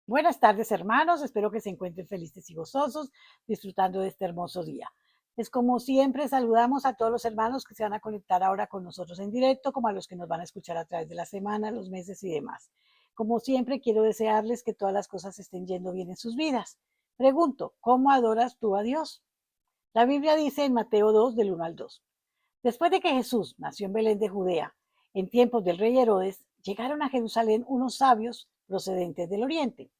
Buenas tardes, hermanos. Espero que se encuentren felices y gozosos, disfrutando de este hermoso día. Es como siempre, saludamos a todos los hermanos que se van a conectar ahora con nosotros en directo, como a los que nos van a escuchar a través de la semana, los meses y demás. Como siempre, quiero desearles que todas las cosas estén yendo bien en sus vidas. Pregunto, ¿cómo adoras tú a Dios? La Biblia dice en Mateo 2, del 1 al 2. Después de que Jesús nació en Belén de Judea, en tiempos del rey Herodes, llegaron a Jerusalén unos sabios procedentes del oriente.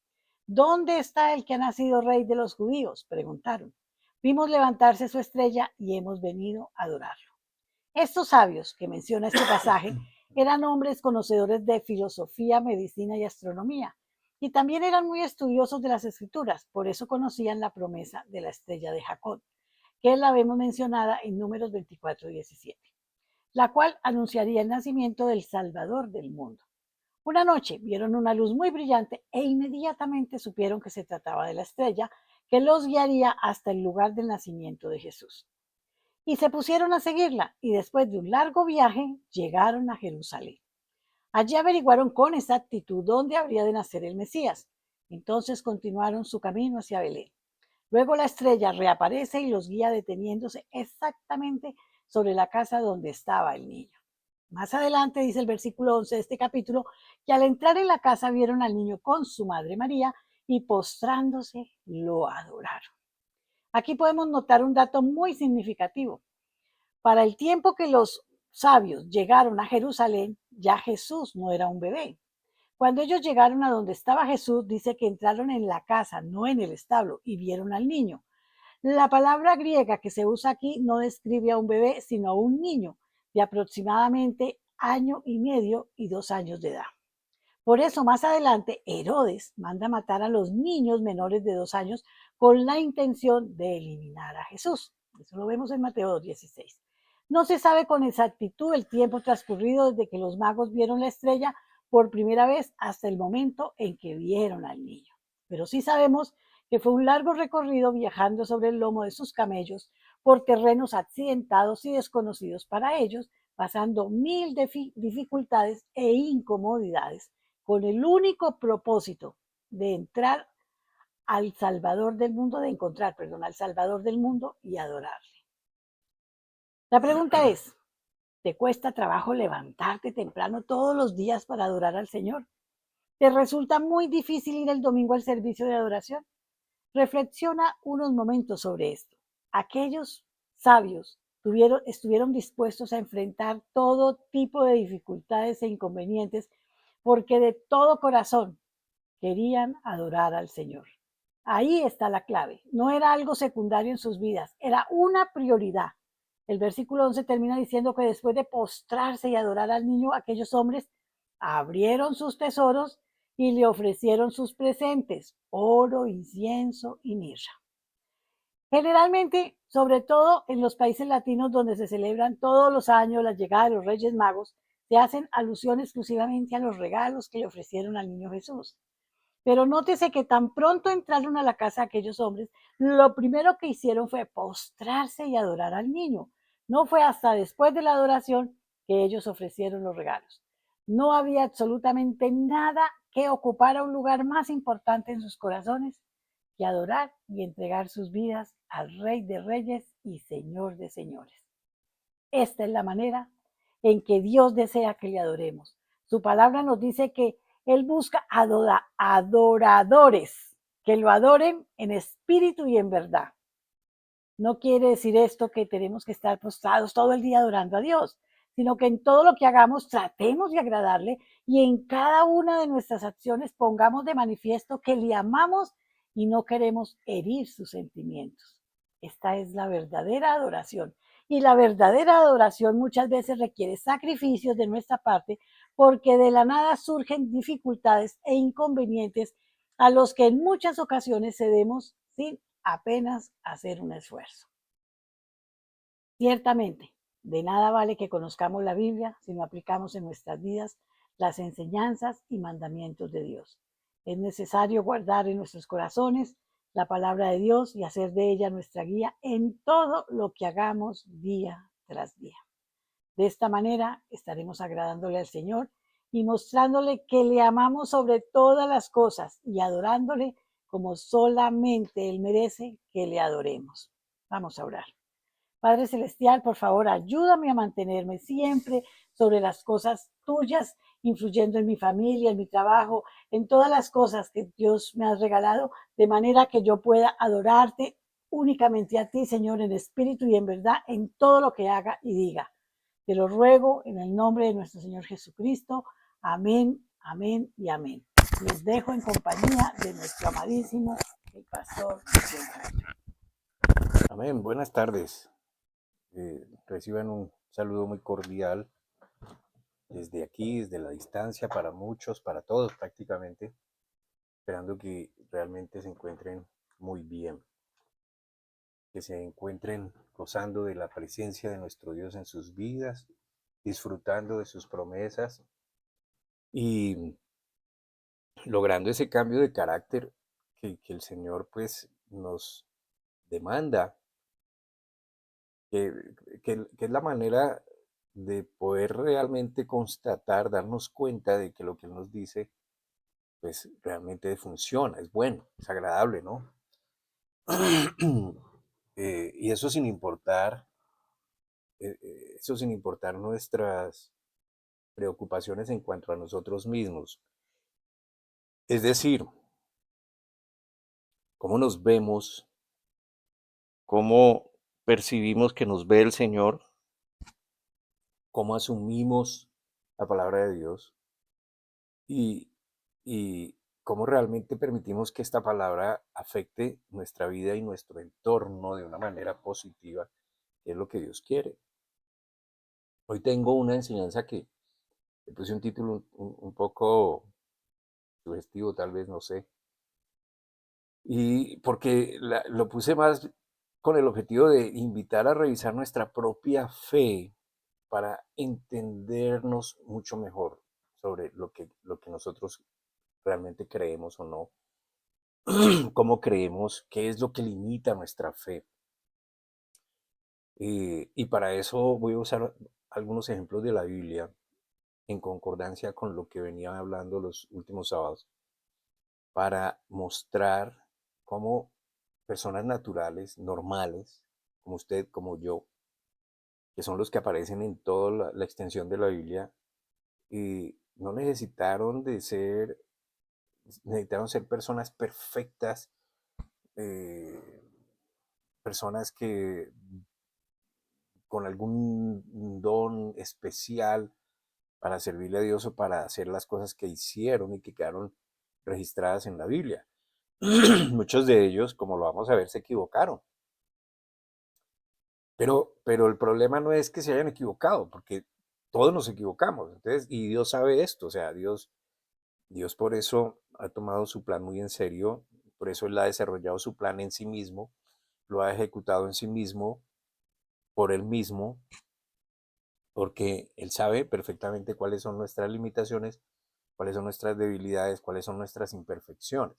¿Dónde está el que ha nacido rey de los judíos? Preguntaron. Vimos levantarse su estrella y hemos venido a adorarlo. Estos sabios que menciona este pasaje eran hombres conocedores de filosofía, medicina y astronomía, y también eran muy estudiosos de las escrituras, por eso conocían la promesa de la estrella de Jacob, que la vemos mencionada en Números 24:17, la cual anunciaría el nacimiento del Salvador del mundo. Una noche vieron una luz muy brillante e inmediatamente supieron que se trataba de la estrella que los guiaría hasta el lugar del nacimiento de Jesús. Y se pusieron a seguirla y después de un largo viaje llegaron a Jerusalén. Allí averiguaron con exactitud dónde habría de nacer el Mesías. Entonces continuaron su camino hacia Belén. Luego la estrella reaparece y los guía deteniéndose exactamente sobre la casa donde estaba el niño. Más adelante dice el versículo 11 de este capítulo que al entrar en la casa vieron al niño con su madre María y postrándose lo adoraron. Aquí podemos notar un dato muy significativo. Para el tiempo que los sabios llegaron a Jerusalén, ya Jesús no era un bebé. Cuando ellos llegaron a donde estaba Jesús, dice que entraron en la casa, no en el establo, y vieron al niño. La palabra griega que se usa aquí no describe a un bebé, sino a un niño de aproximadamente año y medio y 2 años de edad. Por eso más adelante Herodes manda matar a los niños menores de 2 años con la intención de eliminar a Jesús. Eso lo vemos en Mateo 2:16. No se sabe con exactitud el tiempo transcurrido desde que los magos vieron la estrella por primera vez hasta el momento en que vieron al niño. Pero sí sabemos que fue un largo recorrido viajando sobre el lomo de sus camellos por terrenos accidentados y desconocidos para ellos, pasando mil dificultades e incomodidades con el único propósito de entrar al Salvador del mundo, de encontrar, perdón, al Salvador del mundo y adorarle. La pregunta es, ¿te cuesta trabajo levantarte temprano todos los días para adorar al Señor? ¿Te resulta muy difícil ir el domingo al servicio de adoración? Reflexiona unos momentos sobre esto. Aquellos sabios estuvieron dispuestos a enfrentar todo tipo de dificultades e inconvenientes porque de todo corazón querían adorar al Señor. Ahí está la clave. No era algo secundario en sus vidas, era una prioridad. El versículo 11 termina diciendo que después de postrarse y adorar al niño, aquellos hombres abrieron sus tesoros y le ofrecieron sus presentes, oro, incienso y mirra. Generalmente, sobre todo en los países latinos donde se celebran todos los años la llegada de los Reyes Magos, se hacen alusión exclusivamente a los regalos que le ofrecieron al niño Jesús. Pero nótese que tan pronto entraron a la casa aquellos hombres, lo primero que hicieron fue postrarse y adorar al niño. No fue hasta después de la adoración que ellos ofrecieron los regalos. No había absolutamente nada que ocupara un lugar más importante en sus corazones que adorar y entregar sus vidas al Rey de Reyes y Señor de Señores. Esta es la manera en que Dios desea que le adoremos. Su palabra nos dice que Él busca adoradores que lo adoren en espíritu y en verdad. No quiere decir esto que tenemos que estar postrados todo el día adorando a Dios, sino que en todo lo que hagamos tratemos de agradarle y en cada una de nuestras acciones pongamos de manifiesto que le amamos y no queremos herir sus sentimientos. Esta es la verdadera adoración. Y la verdadera adoración muchas veces requiere sacrificios de nuestra parte porque de la nada surgen dificultades e inconvenientes a los que en muchas ocasiones cedemos sin apenas hacer un esfuerzo. Ciertamente, de nada vale que conozcamos la Biblia si no aplicamos en nuestras vidas las enseñanzas y mandamientos de Dios. Es necesario guardar en nuestros corazones la palabra de Dios y hacer de ella nuestra guía en todo lo que hagamos día tras día. De esta manera estaremos agradándole al Señor y mostrándole que le amamos sobre todas las cosas y adorándole como solamente Él merece que le adoremos. Vamos a orar. Padre Celestial, por favor, ayúdame a mantenerme siempre sobre las cosas tuyas, influyendo en mi familia, en mi trabajo, en todas las cosas que Dios me ha regalado, de manera que yo pueda adorarte únicamente a ti, Señor, en espíritu y en verdad, en todo lo que haga y diga. Te lo ruego en el nombre de nuestro Señor Jesucristo. Amén, amén y amén. Les dejo en compañía de nuestro amadísimo, el pastor. Amén, buenas tardes. Reciban un saludo muy cordial desde aquí, desde la distancia, para muchos, para todos prácticamente, esperando que realmente se encuentren muy bien, que se encuentren gozando de la presencia de nuestro Dios en sus vidas, disfrutando de sus promesas y logrando ese cambio de carácter que el Señor pues nos demanda, que, que es la manera de poder realmente constatar, darnos cuenta de que lo que Él nos dice, pues realmente funciona, es bueno, es agradable, ¿no? Y eso sin importar nuestras preocupaciones en cuanto a nosotros mismos. Es decir, cómo nos vemos, cómo percibimos que nos ve el Señor, cómo asumimos la palabra de Dios y, y cómo realmente permitimos que esta palabra afecte nuestra vida y nuestro entorno de una manera positiva, que es lo que Dios quiere. Hoy tengo una enseñanza que le puse un título un poco sugestivo, tal vez, no sé, y porque lo puse más con el objetivo de invitar a revisar nuestra propia fe para entendernos mucho mejor sobre lo que nosotros realmente creemos o no, cómo creemos, qué es lo que limita nuestra fe. Y para eso voy a usar algunos ejemplos de la Biblia en concordancia con lo que venía hablando los últimos sábados, para mostrar cómo personas naturales, normales, como usted, como yo, que son los que aparecen en toda la extensión de la Biblia, y no necesitaron ser personas perfectas, eh, personas que con algún don especial para servirle a Dios o para hacer las cosas que hicieron y que quedaron registradas en la Biblia. Muchos de ellos, como lo vamos a ver, se equivocaron. Pero el problema no es que se hayan equivocado, porque todos nos equivocamos. Entonces, y Dios sabe esto, o sea, Dios por eso ha tomado su plan muy en serio, por eso Él ha desarrollado su plan en sí mismo, lo ha ejecutado en sí mismo, por Él mismo, porque Él sabe perfectamente cuáles son nuestras limitaciones, cuáles son nuestras debilidades, cuáles son nuestras imperfecciones.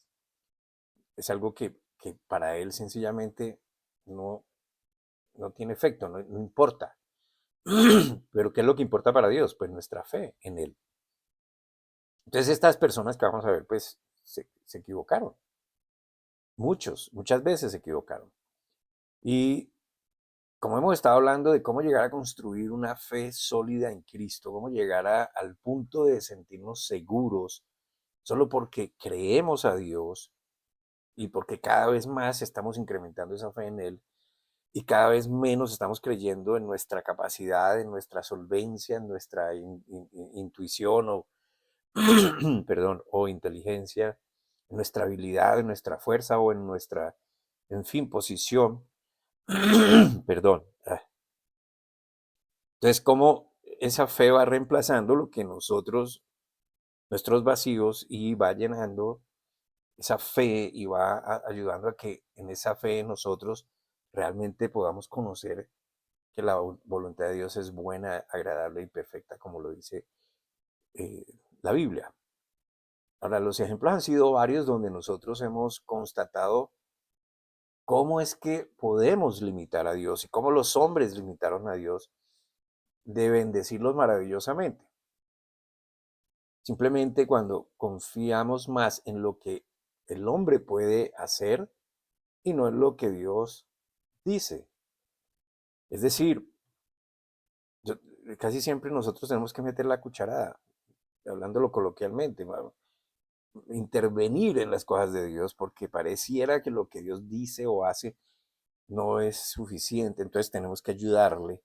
Es algo que para Él sencillamente no, no tiene efecto, no importa. Pero ¿qué es lo que importa para Dios? Pues nuestra fe en Él. Entonces estas personas que vamos a ver, pues se equivocaron. Muchas veces se equivocaron. Y como hemos estado hablando de cómo llegar a construir una fe sólida en Cristo, cómo llegar al punto de sentirnos seguros solo porque creemos a Dios y porque cada vez más estamos incrementando esa fe en Él y cada vez menos estamos creyendo en nuestra capacidad, en nuestra solvencia, en nuestra intuición o, perdón, o inteligencia, en nuestra habilidad, en nuestra fuerza o en nuestra, en fin, posición. Perdón. Entonces, ¿cómo esa fe va reemplazando lo que nuestros vacíos, y va llenando esa fe y va ayudando a que en esa fe nosotros realmente podamos conocer que la voluntad de Dios es buena, agradable y perfecta, como lo dice eh, la Biblia? Ahora, los ejemplos han sido varios donde nosotros hemos constatado cómo es que podemos limitar a Dios y cómo los hombres limitaron a Dios de bendecirlos maravillosamente. Simplemente cuando confiamos más en lo que el hombre puede hacer y no en lo que Dios dice. Es decir, yo- casi siempre nosotros tenemos que meter la cucharada, hablándolo coloquialmente, intervenir en las cosas de Dios porque pareciera que lo que Dios dice o hace no es suficiente, entonces tenemos que ayudarle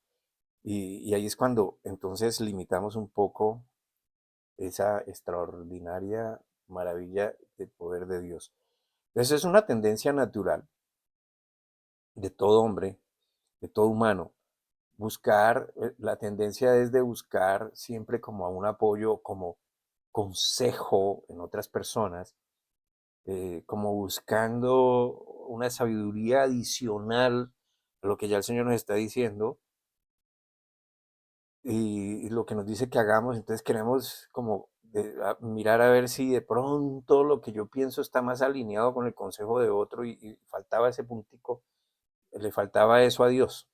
y ahí es cuando entonces limitamos un poco esa extraordinaria maravilla del poder de Dios. Entonces es una tendencia natural de todo hombre, de todo humano, buscar, la tendencia es de buscar siempre como a un apoyo, como consejo en otras personas, como buscando una sabiduría adicional a lo que ya el Señor nos está diciendo y lo que nos dice que hagamos, entonces queremos como mirar a ver si de pronto lo que yo pienso está más alineado con el consejo de otro y faltaba ese puntico, le faltaba eso a Dios.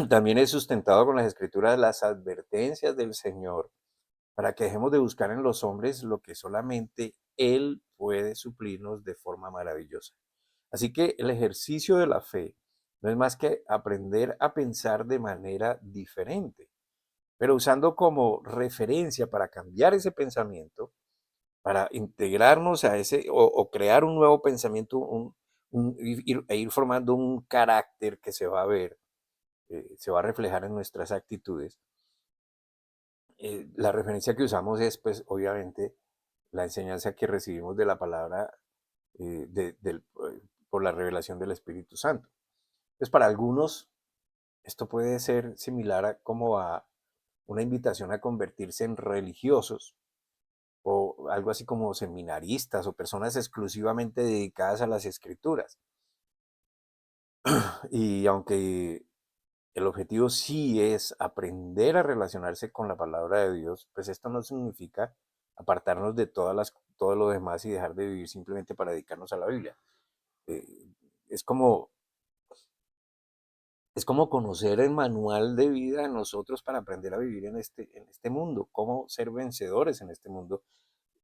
También es sustentado con las escrituras las advertencias del Señor para que dejemos de buscar en los hombres lo que solamente Él puede suplirnos de forma maravillosa. Así que el ejercicio de la fe no es más que aprender a pensar de manera diferente, pero usando como referencia para cambiar ese pensamiento, para integrarnos a ese o crear un nuevo pensamiento e ir formando un carácter que se va a ver, se va a reflejar en nuestras actitudes. La referencia que usamos es, pues, obviamente, la enseñanza que recibimos de la palabra por la revelación del Espíritu Santo. Entonces, para algunos, esto puede ser similar como a una invitación a convertirse en religiosos o algo así como seminaristas o personas exclusivamente dedicadas a las escrituras. Y aunque el objetivo sí es aprender a relacionarse con la palabra de Dios, pues esto no significa apartarnos de todo lo demás y dejar de vivir simplemente para dedicarnos a la Biblia. Eh, es como, es como conocer el manual de vida de nosotros para aprender a vivir en este mundo, cómo ser vencedores en este mundo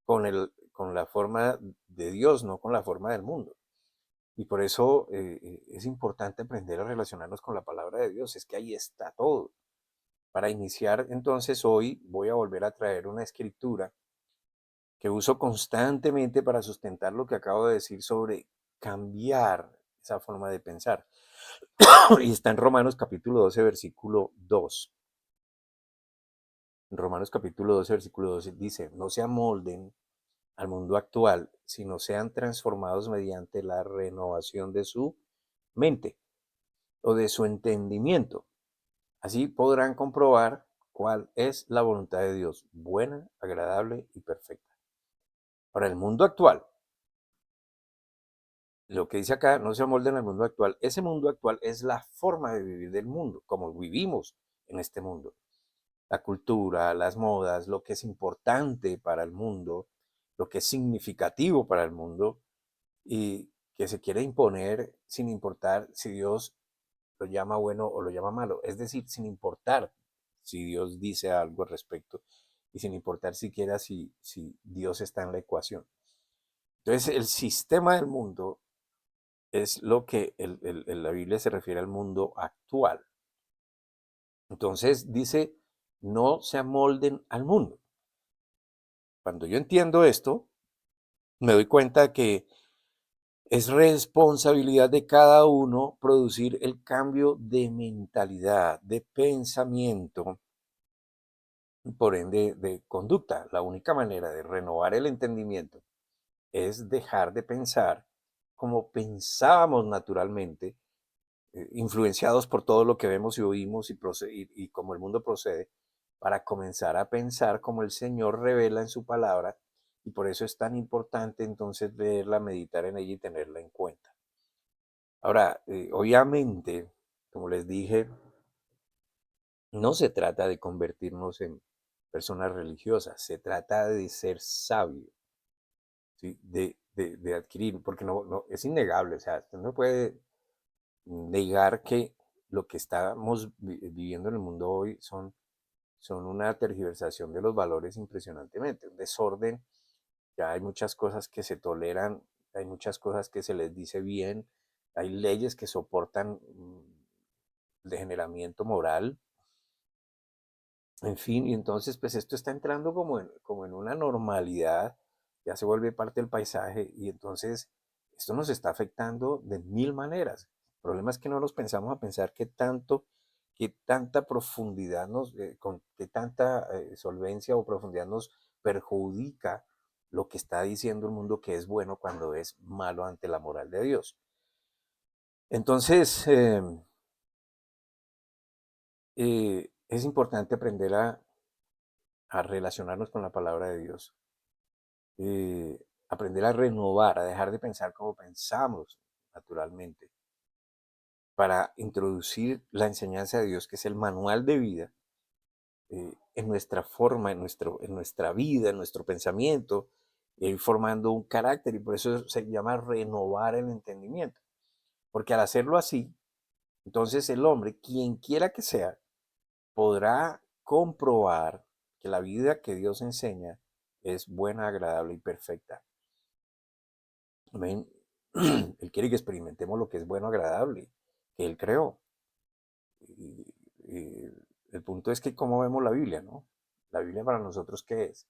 con la forma de Dios, no con la forma del mundo. Y por eso es importante aprender a relacionarnos con la palabra de Dios, es que ahí está todo. Para iniciar, entonces, hoy voy a volver a traer una escritura que uso constantemente para sustentar lo que acabo de decir sobre cambiar esa forma de pensar. Y está en Romanos capítulo 12, versículo 2. En Romanos capítulo 12, versículo 12 dice, no se amolden al mundo actual, sino sean transformados mediante la renovación de su mente o de su entendimiento. Así podrán comprobar cuál es la voluntad de Dios, buena, agradable y perfecta. Para el mundo actual, lo que dice acá, no se amolden al mundo actual. Ese mundo actual es la forma de vivir del mundo, como vivimos en este mundo. La cultura, las modas, lo que es importante para el mundo, lo que es significativo para el mundo y que se quiere imponer sin importar si Dios lo llama bueno o lo llama malo. Es decir, sin importar si Dios dice algo al respecto y sin importar siquiera si Dios está en la ecuación. Entonces, el sistema del mundo es lo que la Biblia se refiere al mundo actual. Entonces, dice, no se amolden al mundo. Cuando yo entiendo esto, me doy cuenta que es responsabilidad de cada uno producir el cambio de mentalidad, de pensamiento, por ende de conducta. La única manera de renovar el entendimiento es dejar de pensar como pensábamos naturalmente, influenciados por todo lo que vemos y oímos y como el mundo procede, para comenzar a pensar como el Señor revela en su palabra. Y por eso es tan importante entonces leerla, meditar en ella y tenerla en cuenta. Ahora, obviamente, como les dije, no se trata de convertirnos en personas religiosas, se trata de ser sabio, ¿sí? De adquirir, porque es innegable, o sea, usted no puede negar que lo que estamos viviendo en el mundo hoy son una tergiversación de los valores impresionantemente, un desorden. Ya hay muchas cosas que se toleran, hay muchas cosas que se les dice bien, hay leyes que soportan el degeneramiento moral, en fin, y entonces pues esto está entrando como en una normalidad, ya se vuelve parte del paisaje y entonces esto nos está afectando de mil maneras. El problema es que no nos pensamos a pensar qué tanta profundidad con qué tanta solvencia o profundidad nos perjudica lo que está diciendo el mundo que es bueno cuando es malo ante la moral de Dios. Entonces, es importante aprender a relacionarnos con la palabra de Dios, aprender a renovar, a dejar de pensar como pensamos naturalmente, para introducir la enseñanza de Dios, que es el manual de vida, en nuestra forma, en nuestra vida, en nuestro pensamiento, y ir formando un carácter, y por eso se llama renovar el entendimiento, porque al hacerlo así, entonces el hombre, quien quiera que sea, podrá comprobar que la vida que Dios enseña es buena, agradable y perfecta. Amén. Él quiere que experimentemos lo que es bueno, agradable, que Él creó. Y, y el punto es que cómo vemos la Biblia, ¿no? La Biblia para nosotros, ¿qué es?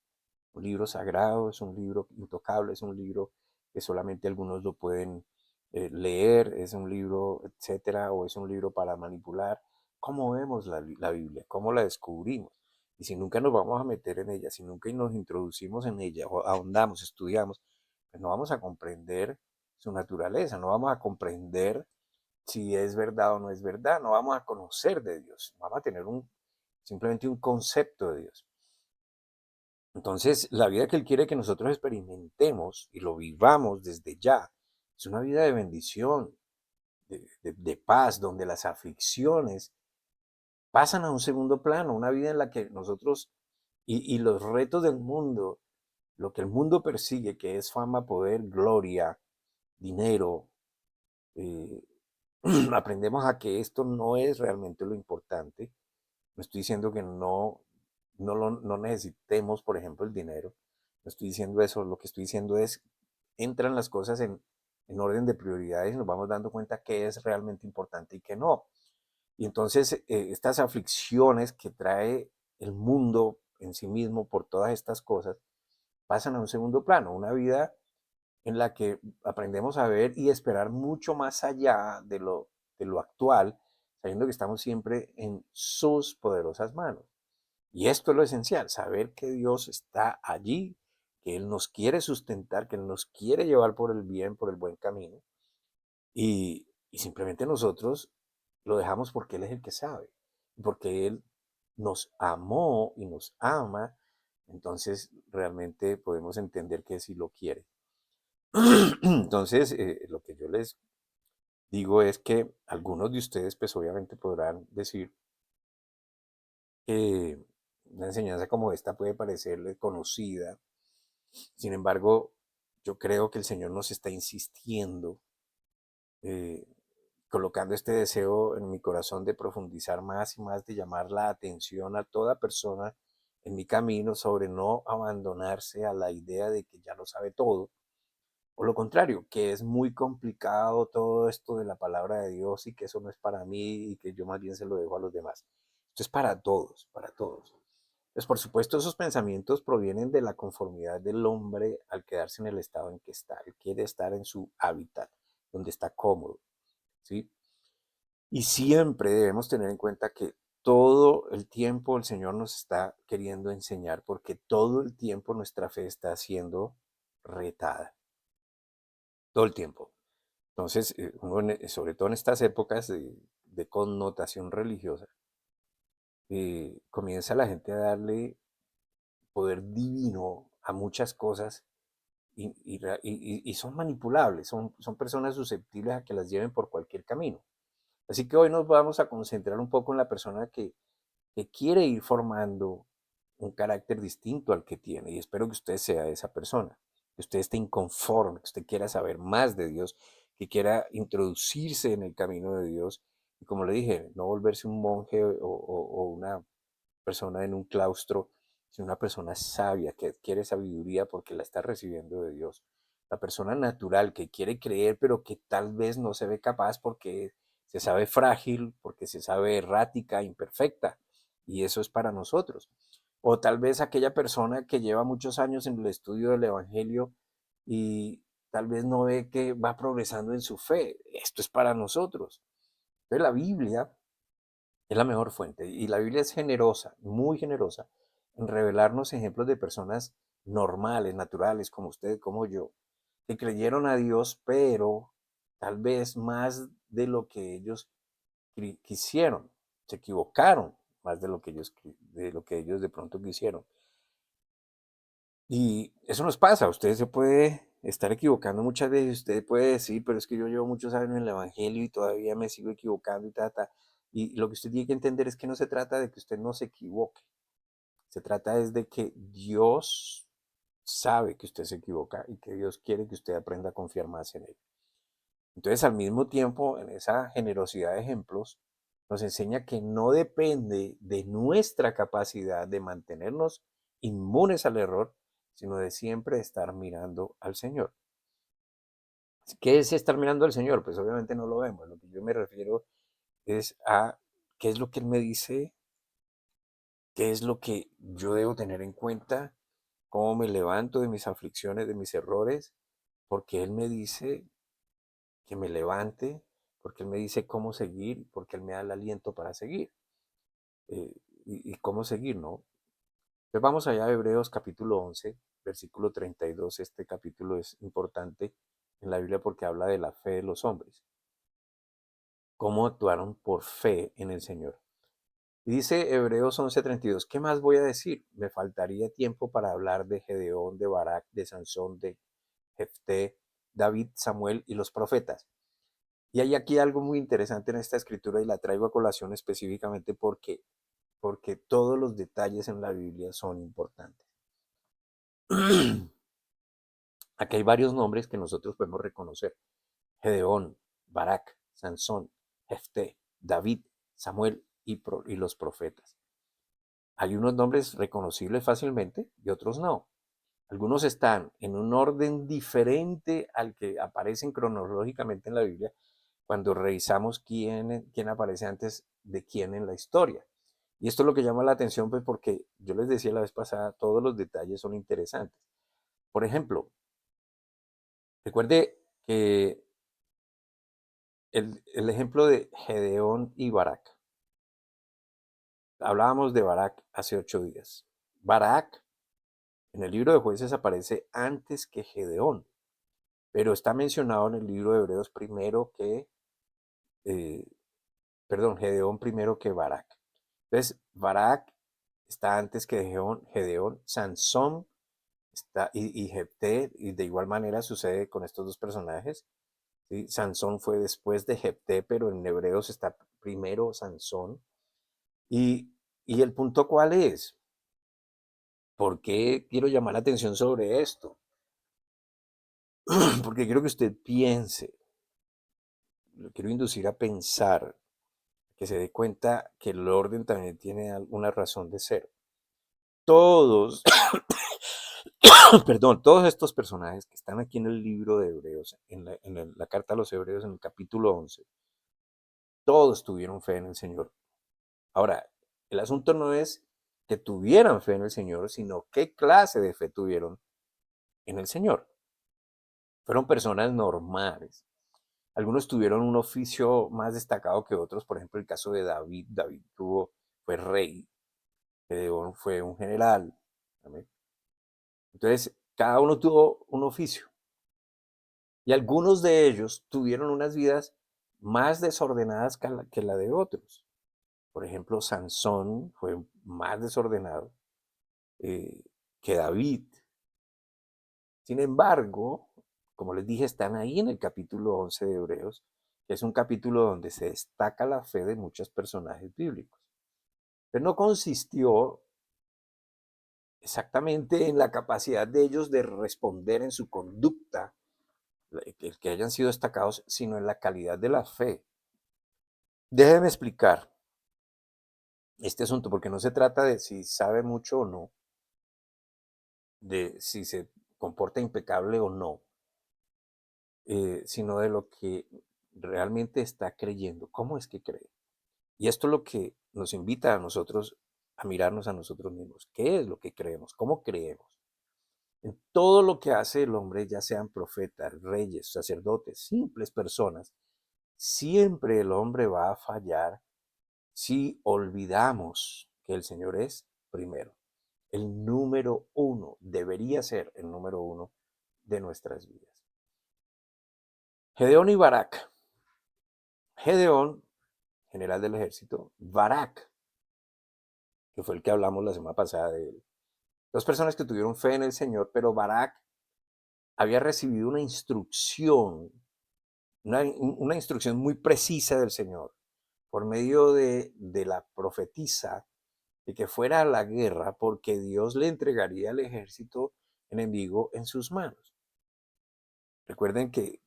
Un libro sagrado, es un libro intocable, es un libro que solamente algunos lo pueden leer, es un libro, etcétera, o es un libro para manipular. ¿Cómo vemos la Biblia? ¿Cómo la descubrimos? Y si nunca nos vamos a meter en ella, si nunca nos introducimos en ella, o ahondamos, estudiamos, pues no vamos a comprender su naturaleza, no vamos a comprender si es verdad o no es verdad, no vamos a conocer de Dios, vamos a tener simplemente un concepto de Dios. Entonces, la vida que Él quiere que nosotros experimentemos y lo vivamos desde ya, es una vida de bendición, de paz, donde las aflicciones pasan a un segundo plano, una vida en la que nosotros y los retos del mundo, lo que el mundo persigue, que es fama, poder, gloria, dinero, eh, aprendemos a que esto no es realmente lo importante. No estoy diciendo que no necesitemos, por ejemplo, el dinero. No estoy diciendo eso. Lo que estoy diciendo es, entran las cosas en orden de prioridades y nos vamos dando cuenta qué es realmente importante y qué no. Y entonces estas aflicciones que trae el mundo en sí mismo por todas estas cosas pasan a un segundo plano. Una vida en la que aprendemos a ver y esperar mucho más allá de lo actual, sabiendo que estamos siempre en sus poderosas manos. Y esto es lo esencial, saber que Dios está allí, que Él nos quiere sustentar, que Él nos quiere llevar por el bien, por el buen camino. Y simplemente nosotros lo dejamos porque Él es el que sabe, porque Él nos amó y nos ama, entonces realmente podemos entender que sí lo quiere. Entonces, lo que yo les digo es que algunos de ustedes, pues obviamente podrán decir que una enseñanza como esta puede parecerle conocida. Sin embargo, yo creo que el Señor nos está insistiendo, eh, colocando este deseo en mi corazón de profundizar más y más, de llamar la atención a toda persona en mi camino sobre no abandonarse a la idea de que ya lo sabe todo. O lo contrario, que es muy complicado todo esto de la palabra de Dios y que eso no es para mí y que yo más bien se lo dejo a los demás. Esto es para todos, para todos. Pues por supuesto esos pensamientos provienen de la conformidad del hombre al quedarse en el estado en que está. Él quiere estar en su hábitat, donde está cómodo, ¿sí? Y siempre debemos tener en cuenta que todo el tiempo el Señor nos está queriendo enseñar, porque todo el tiempo nuestra fe está siendo retada, todo el tiempo. Entonces, sobre todo en estas épocas de connotación religiosa, comienza la gente a darle poder divino a muchas cosas y son manipulables, son personas susceptibles a que las lleven por cualquier camino. Así que hoy nos vamos a concentrar un poco en la persona que quiere ir formando un carácter distinto al que tiene, y espero que usted sea esa persona, que usted esté inconforme, que usted quiera saber más de Dios, que quiera introducirse en el camino de Dios y, como le dije, no volverse un monje o una persona en un claustro, sino una persona sabia que adquiere sabiduría porque la está recibiendo de Dios. La persona natural que quiere creer, pero que tal vez no se ve capaz porque se sabe frágil, porque se sabe errática, imperfecta. Y eso es para nosotros. O tal vez aquella persona que lleva muchos años en el estudio del Evangelio y tal vez no ve que va progresando en su fe. Esto es para nosotros. Entonces la Biblia es la mejor fuente y la Biblia es generosa, muy generosa, en revelarnos ejemplos de personas normales, naturales, como usted, como yo, que creyeron a Dios, pero tal vez más de lo que ellos quisieron, se equivocaron más de lo que ellos de pronto quisieron. Y eso nos pasa, usted se puede estar equivocando muchas veces, usted puede decir, pero es que yo llevo muchos años en el Evangelio y todavía me sigo equivocando y ta. Y lo que usted tiene que entender es que no se trata de que usted no se equivoque, se trata es de que Dios sabe que usted se equivoca y que Dios quiere que usted aprenda a confiar más en Él. Entonces, al mismo tiempo, en esa generosidad de ejemplos, nos enseña que no depende de nuestra capacidad de mantenernos inmunes al error, sino de siempre estar mirando al Señor. ¿Qué es estar mirando al Señor? Pues obviamente no lo vemos. Lo que yo me refiero es a qué es lo que Él me dice, qué es lo que yo debo tener en cuenta, cómo me levanto de mis aflicciones, de mis errores, porque Él me dice que me levante, porque Él me dice cómo seguir, porque Él me da el aliento para seguir. Eh, y cómo seguir, ¿no? Entonces vamos allá a Hebreos capítulo 11, versículo 32. Este capítulo es importante en la Biblia porque habla de la fe de los hombres. Cómo actuaron por fe en el Señor. Y dice Hebreos 11:32, ¿qué más voy a decir? Me faltaría tiempo para hablar de Gedeón, de Barak, de Sansón, de Jefté, David, Samuel y los profetas. Y hay aquí algo muy interesante en esta escritura y la traigo a colación específicamente porque todos los detalles en la Biblia son importantes. Aquí hay varios nombres que nosotros podemos reconocer. Gedeón, Barak, Sansón, Jefté, David, Samuel y los profetas. Hay unos nombres reconocibles fácilmente y otros no. Algunos están en un orden diferente al que aparecen cronológicamente en la Biblia cuando revisamos quién aparece antes de quién en la historia. Y esto es lo que llama la atención, pues porque yo les decía la vez pasada, todos los detalles son interesantes. Por ejemplo, recuerde que el ejemplo de Gedeón y Barak. Hablábamos de Barak hace 8 días. Barak en el libro de Jueces aparece antes que Gedeón, pero está mencionado en el libro de Hebreos primero que, eh, Gedeón primero que Barak. Entonces, Barak está antes que Gedeón, Sansón está, y Jefté, y de igual manera sucede con estos dos personajes. ¿Sí? Sansón fue después de Jefté, pero en Hebreos está primero Sansón. Y, y el punto cuál es, ¿por qué quiero llamar la atención sobre esto? Porque quiero que usted piense, lo quiero inducir a pensar, que se dé cuenta que el orden también tiene alguna razón de ser. Todos, perdón, todos estos personajes que están aquí en el libro de Hebreos, en la carta a los Hebreos, en el capítulo 11, todos tuvieron fe en el Señor. Ahora, el asunto no es que tuvieran fe en el Señor, sino qué clase de fe tuvieron en el Señor. Fueron personas normales. Algunos tuvieron un oficio más destacado que otros, por ejemplo, el caso de David. David fue rey, Gedeón fue un general. ¿Amén? Entonces, cada uno tuvo un oficio. Y algunos de ellos tuvieron unas vidas más desordenadas que la de otros. Por ejemplo, Sansón fue más desordenado eh, que David. Sin embargo, como les dije, están ahí en el capítulo 11 de Hebreos, que es un capítulo donde se destaca la fe de muchos personajes bíblicos. Pero no consistió exactamente en la capacidad de ellos de responder en su conducta, el que hayan sido destacados, sino en la calidad de la fe. Déjeme explicar. este asunto, porque no se trata de si sabe mucho o no, de si se comporta impecable o no, sino de lo que realmente está creyendo, cómo es que cree. Y esto es lo que nos invita a nosotros a mirarnos a nosotros mismos. ¿Qué es lo que creemos? ¿Cómo creemos? En todo lo que hace el hombre, ya sean profetas, reyes, sacerdotes, simples personas, siempre el hombre va a fallar si olvidamos que el Señor es primero. El número uno, debería ser el número uno de nuestras vidas. Gedeón y Barak. Gedeón, general del ejército; Barak, que fue el que hablamos la semana pasada de él. Dos personas que tuvieron fe en el Señor, pero Barak había recibido una instrucción muy precisa del Señor por medio de la profetisa de que fuera a la guerra porque Dios le entregaría al ejército enemigo en sus manos. Recuerden que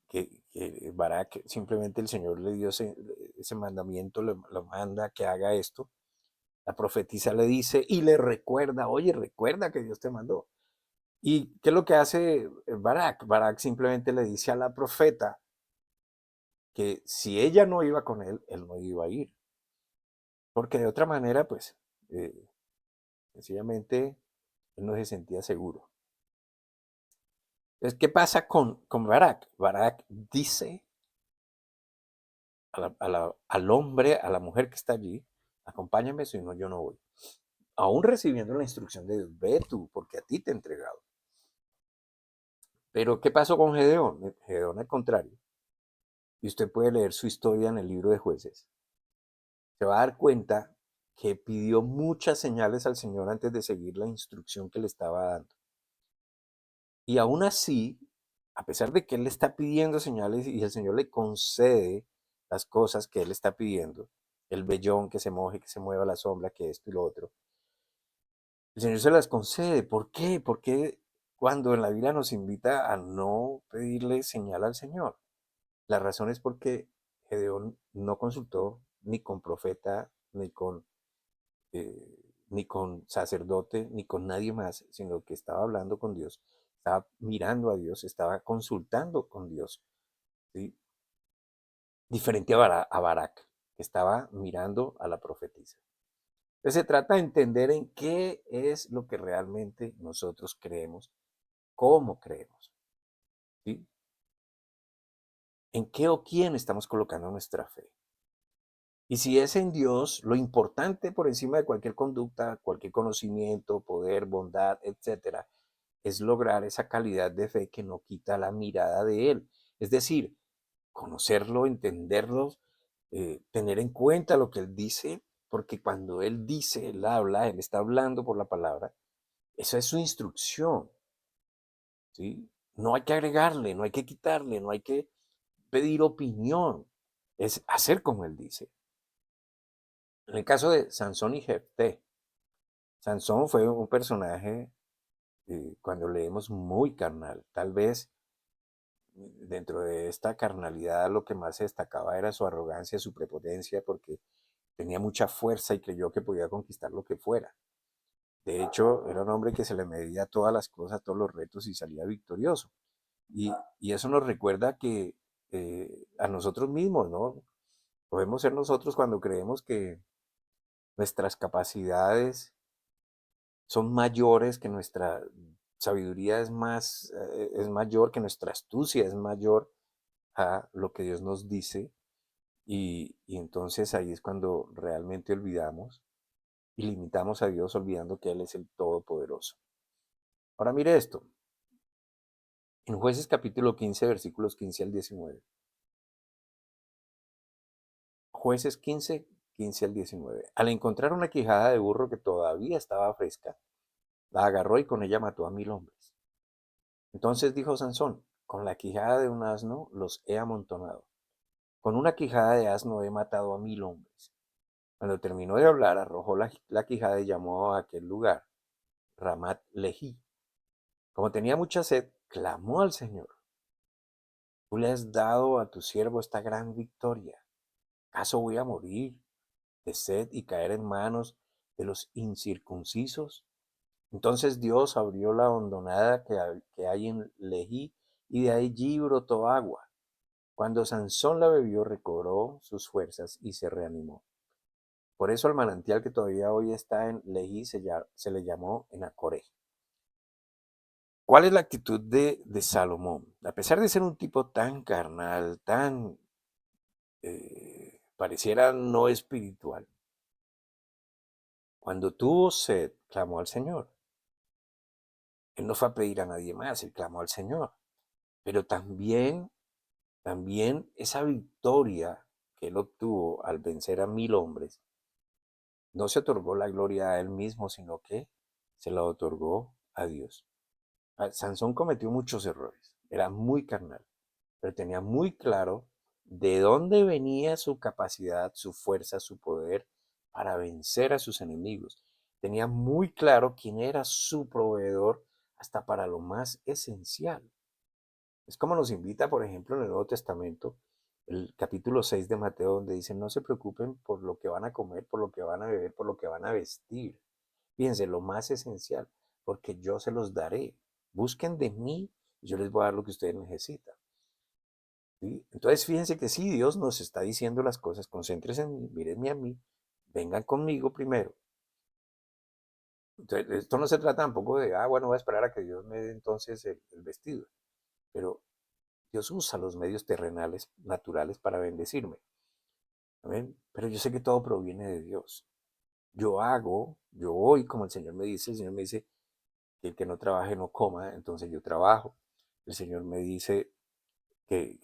Barak simplemente el Señor le dio ese mandamiento, lo manda que haga esto. La profetisa le dice y le recuerda, oye, recuerda que Dios te mandó. ¿Y qué es lo que hace Barak? Barak simplemente le dice a la profeta que si ella no iba con él no iba a ir. Porque de otra manera, pues, sencillamente, él no se sentía seguro. Entonces, ¿qué pasa con Barak? Barak dice al hombre, a la mujer que está allí, acompáñame, si no, yo no voy. Aún recibiendo la instrucción de Dios, ve tú, porque a ti te he entregado. Pero, ¿qué pasó con Gedeón? Gedeón, al contrario. Y usted puede leer su historia en el libro de Jueces. Se va a dar cuenta que pidió muchas señales al Señor antes de seguir la instrucción que le estaba dando. Y aún así, a pesar de que él le está pidiendo señales y el Señor le concede las cosas que él está pidiendo, el vellón, que se moje, que se mueva la sombra, que esto y lo otro, el Señor se las concede. ¿Por qué? Porque cuando en la Biblia nos invita a no pedirle señal al Señor, la razón es porque Gedeón no consultó ni con profeta, ni con sacerdote, ni con nadie más, sino que estaba hablando con Dios, estaba mirando a Dios, estaba consultando con Dios, ¿sí? Diferente a Barak, que estaba mirando a la profetisa. Entonces se trata de entender en qué es lo que realmente nosotros creemos, cómo creemos, ¿sí? En qué o quién estamos colocando nuestra fe. Y si es en Dios, lo importante por encima de cualquier conducta, cualquier conocimiento, poder, bondad, etcétera, es lograr esa calidad de fe que no quita la mirada de Él. Es decir, conocerlo, entenderlo, tener en cuenta lo que Él dice, porque cuando Él dice, Él habla, Él está hablando por la palabra, esa es su instrucción, ¿sí? No hay que agregarle, no hay que quitarle, no hay que pedir opinión, es hacer como Él dice. En el caso de Sansón y Jefté, Sansón fue un personaje, cuando leemos, muy carnal. Tal vez dentro de esta carnalidad lo que más se destacaba era su arrogancia, su prepotencia, porque tenía mucha fuerza y creyó que podía conquistar lo que fuera. De hecho, era un hombre que se le medía todas las cosas, todos los retos y salía victorioso. Y eso nos recuerda que a nosotros mismos, ¿no? Podemos ser nosotros cuando creemos que nuestras capacidades son mayores, que nuestra sabiduría es mayor, que nuestra astucia es mayor a lo que Dios nos dice. Y entonces ahí es cuando realmente olvidamos y limitamos a Dios olvidando que Él es el Todopoderoso. Ahora mire esto, en Jueces capítulo 15, versículos 15 al 19. Jueces 15, 15 al 19. Al encontrar una quijada de burro que todavía estaba fresca, la agarró y con ella mató a 1000 hombres. Entonces dijo Sansón, con la quijada de un asno los he amontonado. Con una quijada de asno he matado a 1000 hombres. Cuando terminó de hablar, arrojó la quijada y llamó a aquel lugar Ramat Lehi. Como tenía mucha sed, clamó al Señor. Tú le has dado a tu siervo esta gran victoria. ¿Acaso voy a morir de sed y caer en manos de los incircuncisos? Entonces Dios abrió la hondonada que hay en Lejí, y de allí brotó agua. Cuando Sansón la bebió, recobró sus fuerzas y se reanimó. Por eso el manantial que todavía hoy está en Lejí se le llamó Enacoré. ¿Cuál es la actitud de Salomón? A pesar de ser un tipo tan carnal, tan pareciera no espiritual, cuando tuvo sed, clamó al Señor. Él no fue a pedir a nadie más, él clamó al Señor. Pero también esa victoria que él obtuvo al vencer a 1000 hombres, no se otorgó la gloria a él mismo, sino que se la otorgó a Dios. Sansón cometió muchos errores, era muy carnal, pero tenía muy claro de dónde venía su capacidad, su fuerza, su poder para vencer a sus enemigos. Tenía muy claro quién era su proveedor hasta para lo más esencial. Es como nos invita, por ejemplo, en el Nuevo Testamento, el capítulo 6 de Mateo, donde dice: no se preocupen por lo que van a comer, por lo que van a beber, por lo que van a vestir. Fíjense, lo más esencial, porque yo se los daré. Busquen de mí y yo les voy a dar lo que ustedes necesitan. ¿Sí? Entonces, fíjense que sí, Dios nos está diciendo las cosas: concéntrense en mí, mírenme a mí, vengan conmigo primero. Entonces, esto no se trata tampoco de, bueno, voy a esperar a que Dios me dé entonces el vestido. Pero Dios usa los medios terrenales, naturales, para bendecirme. ¿Amén? Pero yo sé que todo proviene de Dios. Yo voy como el Señor me dice que el que no trabaje no coma, entonces yo trabajo. El Señor me dice que,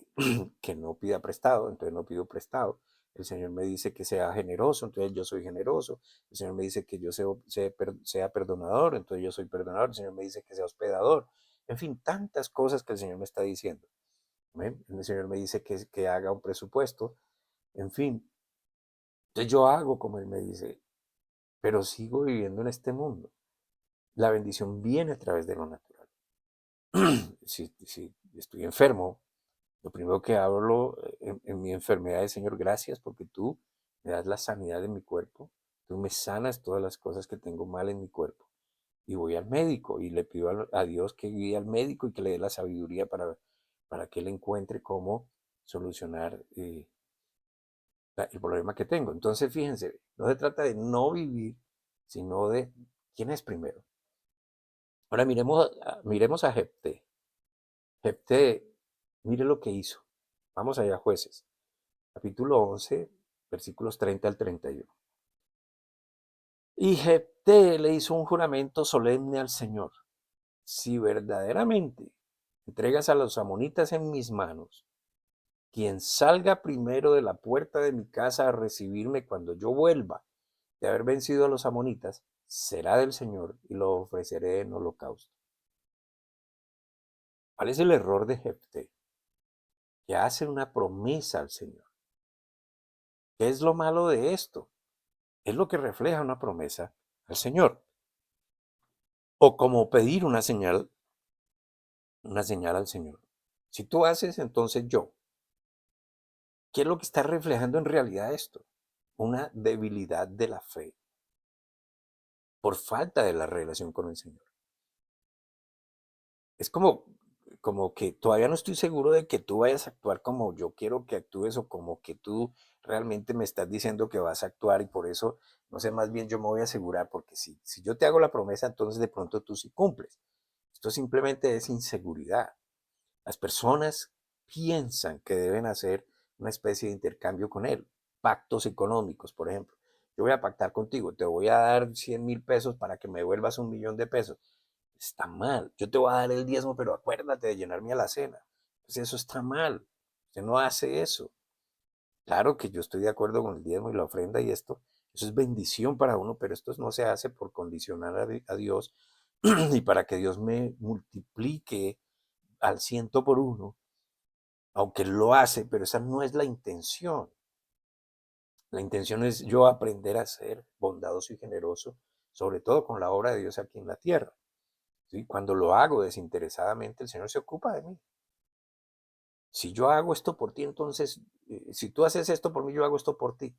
que no pida prestado, entonces no pido prestado. El Señor me dice que sea generoso, entonces yo soy generoso. El Señor me dice que yo sea perdonador, entonces yo soy perdonador. El Señor me dice que sea hospedador. En fin, tantas cosas que el Señor me está diciendo. ¿Amén? El Señor me dice que haga un presupuesto. En fin, entonces yo hago como Él me dice, pero sigo viviendo en este mundo. La bendición viene a través de lo natural. Si estoy enfermo, lo primero que hablo en mi enfermedad es: Señor, gracias porque tú me das la sanidad de mi cuerpo, tú me sanas todas las cosas que tengo mal en mi cuerpo. Y voy al médico y le pido a Dios que guíe al médico y que le dé la sabiduría para que él encuentre cómo solucionar el problema que tengo. Entonces, fíjense, no se trata de no vivir, sino de quién es primero. Ahora miremos a Jefté. Jefté, mire lo que hizo. Vamos allá, Jueces. Capítulo 11, versículos 30 al 31. Y Jefté le hizo un juramento solemne al Señor: si verdaderamente entregas a los amonitas en mis manos, quien salga primero de la puerta de mi casa a recibirme cuando yo vuelva de haber vencido a los amonitas, será del Señor y lo ofreceré en holocausto. ¿Cuál es el error de Jefté? Que hace una promesa al Señor. ¿Qué es lo malo de esto? Es lo que refleja una promesa al Señor. O como pedir una señal al Señor. Si tú haces, entonces yo. ¿Qué es lo que está reflejando en realidad esto? Una debilidad de la fe por falta de la relación con el Señor. Es como que todavía no estoy seguro de que tú vayas a actuar como yo quiero que actúes, o como que tú realmente me estás diciendo que vas a actuar, y por eso, no sé, más bien yo me voy a asegurar, porque si yo te hago la promesa, entonces de pronto tú sí cumples. Esto simplemente es inseguridad. Las personas piensan que deben hacer una especie de intercambio con él, pactos económicos, por ejemplo. Yo voy a pactar contigo, te voy a dar 100,000 pesos para que me devuelvas 1,000,000 de pesos. Está mal. Yo te voy a dar el diezmo, pero acuérdate de llenar mi alacena. Pues eso está mal. Usted no hace eso. Claro que yo estoy de acuerdo con el diezmo y la ofrenda y esto. Eso es bendición para uno, pero esto no se hace por condicionar a Dios y para que Dios me multiplique al 100 por 1, aunque Él lo hace, pero esa no es la intención. La intención es yo aprender a ser bondadoso y generoso, sobre todo con la obra de Dios aquí en la tierra. ¿Sí? Cuando lo hago desinteresadamente, el Señor se ocupa de mí. Si yo hago esto por ti, entonces, si tú haces esto por mí, yo hago esto por ti.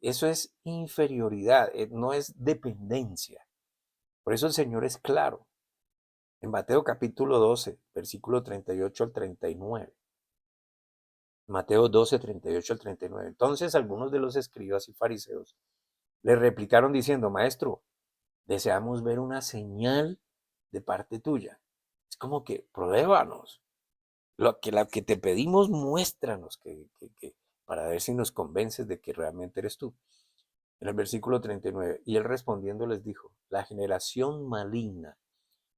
Eso es inferioridad, no es dependencia. Por eso el Señor es claro. En Mateo capítulo 12, versículo 38 al 39. Mateo 12, 38 al 39. Entonces algunos de los escribas y fariseos le replicaron diciendo, Maestro, deseamos ver una señal de parte tuya. Es como que pruébanos. Lo que te pedimos, muéstranos para ver si nos convences de que realmente eres tú. En el versículo 39, y él respondiendo les dijo, la generación maligna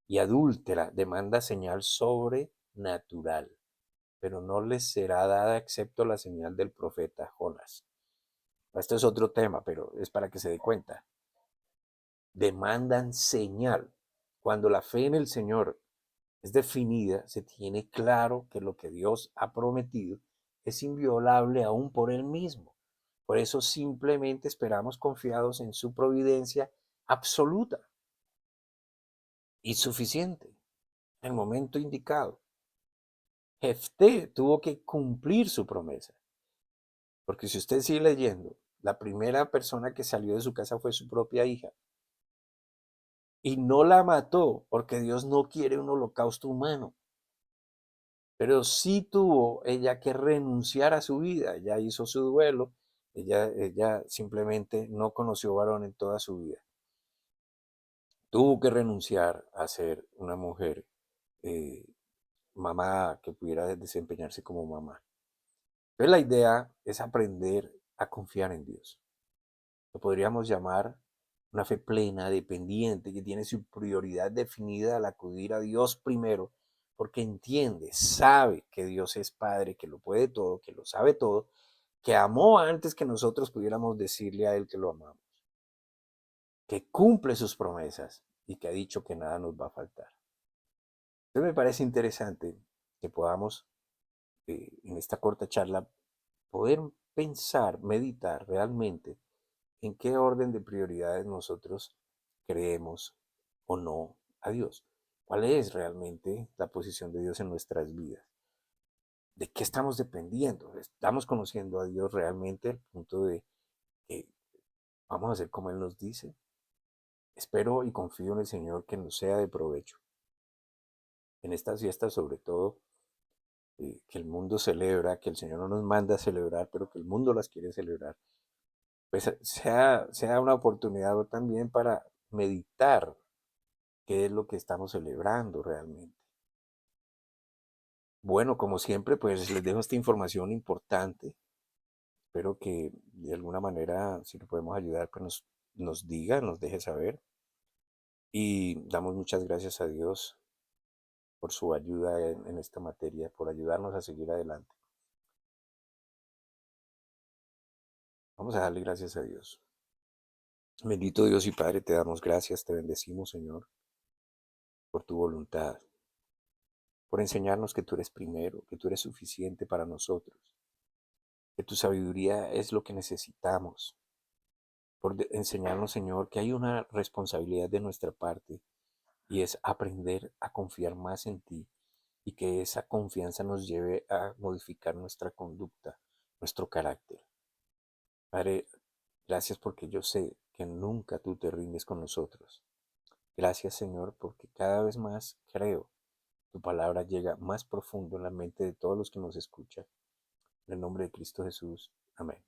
y adúltera demanda señal sobrenatural, pero no les será dada excepto la señal del profeta Jonás. Esto es otro tema, pero es para que se dé cuenta. Demandan señal. Cuando la fe en el Señor es definida, se tiene claro que lo que Dios ha prometido es inviolable aún por Él mismo. Por eso simplemente esperamos confiados en su providencia absoluta y suficiente en el momento indicado. Jefté tuvo que cumplir su promesa, porque si usted sigue leyendo, la primera persona que salió de su casa fue su propia hija y no la mató porque Dios no quiere un holocausto humano. Pero sí tuvo ella que renunciar a su vida, ella hizo su duelo, ella simplemente no conoció varón en toda su vida. Tuvo que renunciar a ser una mujer eh, mamá que pudiera desempeñarse como mamá. Entonces la idea es aprender a confiar en Dios. Lo podríamos llamar una fe plena, dependiente, que tiene su prioridad definida al acudir a Dios primero, porque entiende, sabe que Dios es Padre, que lo puede todo, que lo sabe todo, que amó antes que nosotros pudiéramos decirle a Él que lo amamos, que cumple sus promesas y que ha dicho que nada nos va a faltar. Entonces me parece interesante que podamos, en esta corta charla, poder pensar, meditar realmente en qué orden de prioridades nosotros creemos o no a Dios. ¿Cuál es realmente la posición de Dios en nuestras vidas? ¿De qué estamos dependiendo? ¿Estamos conociendo a Dios realmente al punto de que vamos a hacer como Él nos dice? Espero y confío en el Señor que nos sea de provecho. En estas fiestas, sobre todo, que el mundo celebra, que el Señor no nos manda a celebrar, pero que el mundo las quiere celebrar, pues sea una oportunidad también para meditar qué es lo que estamos celebrando realmente. Bueno, como siempre, pues les dejo esta información importante. Espero que de alguna manera, si lo podemos ayudar, pues nos diga, nos deje saber. Y damos muchas gracias a Dios por su ayuda en esta materia, por ayudarnos a seguir adelante. Vamos a darle gracias a Dios. Bendito Dios y Padre, te damos gracias, te bendecimos, Señor, por tu voluntad, por enseñarnos que tú eres primero, que tú eres suficiente para nosotros, que tu sabiduría es lo que necesitamos, por enseñarnos, Señor, que hay una responsabilidad de nuestra parte y es aprender a confiar más en ti y que esa confianza nos lleve a modificar nuestra conducta, nuestro carácter. Padre, gracias porque yo sé que nunca tú te rindes con nosotros. Gracias, Señor, porque cada vez más creo tu palabra llega más profundo en la mente de todos los que nos escuchan. En el nombre de Cristo Jesús. Amén.